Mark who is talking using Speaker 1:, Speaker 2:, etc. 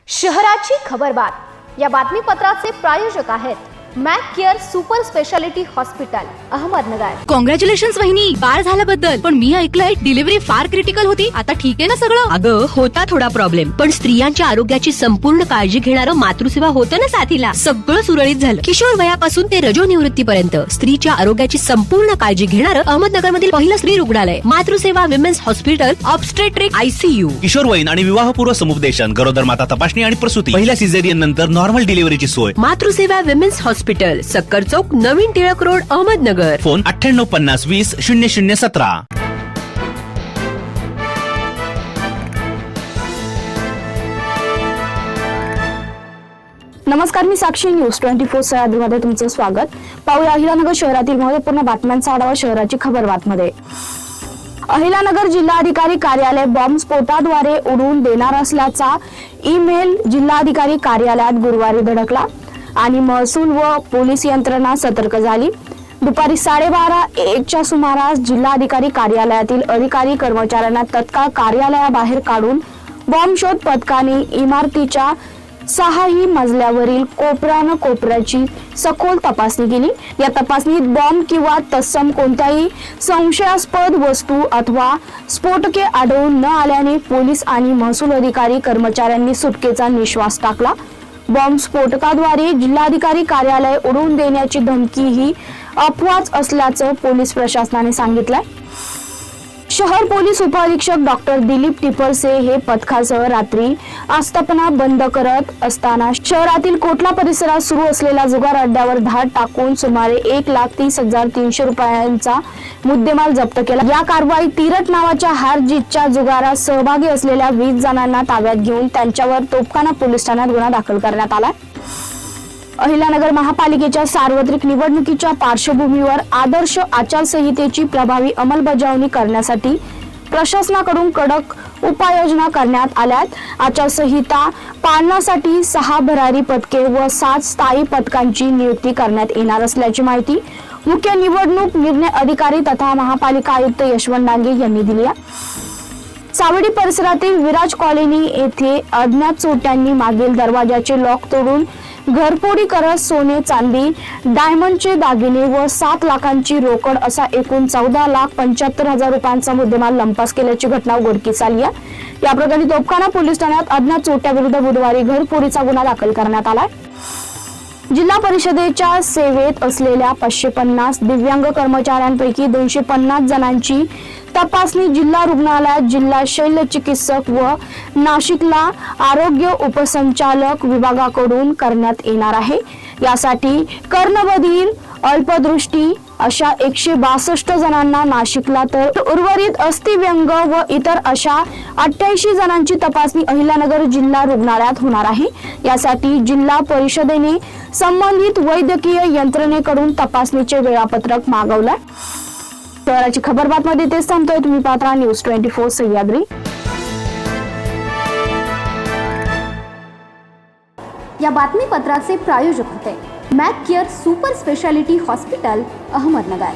Speaker 1: शहराची खबरबात या बातमीपत्राचे प्रायोजक आहेत Mac care super speciality hospital Ahmednagar.
Speaker 2: Congratulations वहिनी, बाळ झाल्याबद्दल। पण मी ऐकलंय डिलिव्हरी फार क्रिटिकल होती। आता ठीक आहे ना सगळं?
Speaker 3: अगं होता थोडा प्रॉब्लेम, पण स्त्रियांच्या आरोग्याची संपूर्ण काळजी घेणारं मातृसेवा होतं ना साथीला। सगळं सुरळीत झालं। किशोर वयापासून ते रजोनिवृत्तीपर्यंत स्त्रीच्या आरोग्याची संपूर्ण काळजी घेणारं अहमदनगर मधील पहिलं स्त्री रुग्णालय Matruseva women's hospital obstetric ICU।
Speaker 4: किशोरवयीन आणि विवाहपूर्व समुपदेशन, गरोदर माता तपासणी आणि प्रसूती, पहिल्या सिझेरियन नंतर नॉर्मल डिलिव्हरीची सोय।
Speaker 3: मातृसेवा विमेन्स हॉस्पिटल, सक्कर चौक, नवीन टिळक रोड, अहमदनगर।
Speaker 4: फोन 9850200017।
Speaker 5: नमस्कार, मी साक्षी, न्यूज 24 सह्याद्रीमध्ये तुमचं स्वागत। पाहूया अहिलानगर शहरातील महत्त्वपूर्ण बातम्यांचा आढावा शहराची खबरबातमध्ये। अहिलानगर जिल्हाधिकारी कार्यालय बॉम्बस्फोटाद्वारे उडवून देणार असल्याचा ईमेल जिल्हाधिकारी कार्यालयात गुरुवारी धडकला आणि महसूल व पोलीस यंत्रणा सतर्क झाली। दुपारी 12:30-1च्या सुमारास जिल्हाधिकारी कार्यालयातील अधिकारी कर्मचाऱ्यांना तत्काळ कार्यालयाबाहेर काढून बॉम्ब शोध पथकाने इमारतीच्या 6ही मजल्यावरील कोपऱ्याची सखोल तपासणी केली। या तपासणीत बॉम्ब किंवा तत्सम कोणत्याही संशयास्पद वस्तू अथवा स्फोटके आढळून न आल्याने पोलीस आणि महसूल अधिकारी कर्मचाऱ्यांनी सुटकेचा निश्वास टाकला। बॉम्ब स्फोटकाद्वारे जिल्हाधिकारी कार्यालय उडवून देण्याची धमकी ही अफवाच असल्याचं पोलीस प्रशासनाने सांगितलंय। शहर पोलीस उपअधीक्षक डॉक्टर दिलीप टिपरसे हे पथकासह रात्री आस्थापना बंद करत असताना शहरातील कोटला परिसरात सुरू असलेल्या जुगार अड्ड्यावर धाड टाकून सुमारे 1,30,300 रुपयांचा मुद्देमाल जप्त केला। या कारवाईत तीरट नावाच्या हार जीतच्या जुगारात सहभागी असलेल्या 20 जणांना ताब्यात घेऊन त्यांच्यावर तोफखाना पोलीस ठाण्यात गुन्हा दाखल करण्यात आला। अहिलानगर महापालिकेच्या सार्वत्रिक निवडणुकीच्या पार्श्वभूमीवर आदर्श आचारसंहितेची प्रभावी अंमलबजावणी करण्यासाठी प्रशासनाकडून कडक उपाययोजना करण्यात आल्यात। आचारसंहिता पालनासाठी 6 भरारी पथके व 7 स्थायी पथकांची नियुक्ती करण्यात येणार असल्याची माहिती मुख्य निवडणूक निर्णय अधिकारी तथा महापालिका आयुक्त यशवंत डांगे यांनी दिली आहे। सावडी परिसरातील विराज कॉलनी येथे अज्ञात चोरट्यांनी मागील दरवाजाचे लॉक तोडून घरफोडी करत सोने, चांदी, डायमंडचे दागिने व 7 लाखांची रोकड असा एकूण 14,75,000 रुपयांचा मुद्देमाल लंपास केल्याची घटना उघडकीस आली आहे। या प्रकरणी तोफखाना पोलीस ठाण्यात अज्ञात चोरट्याविरुद्ध बुधवारी घरफोडीचा गुन्हा दाखल करण्यात आलाय। जिल्हा परिषदेच्या सेवेत असलेल्या 550 दिव्यांग कर्मचाऱ्यांपैकी 250 जणांची तपासणी जिल्हा रुग्णालयात जिल्हा शल्य चिकित्सक व नाशिकला आरोग्य उपसंचालक विभागाकडून करण्यात येणार आहे। यासाठी कर्णबधीर, अल्पदृष्टी अशा 162 जणांना नाशिकला तर उर्वरित अस्थिव्यंग व इतर अशा 88 जणांची तपासणी अहिलानगर जिल्हा रुग्णालयात होणार आहे। यासाठी जिल्हा परिषदेने संबंधित वैद्यकीय यंत्रणेकडून तपासणीचे वेळापत्रक मागवलंय। शहराची खबरबातमध्ये तेच थांबतोय। तुम्ही पाहता न्यूज 24 सह्याद्री।
Speaker 1: या बातमीपत्राचे प्रायोजक होते Mac care super speciality hospital Ahmednagar.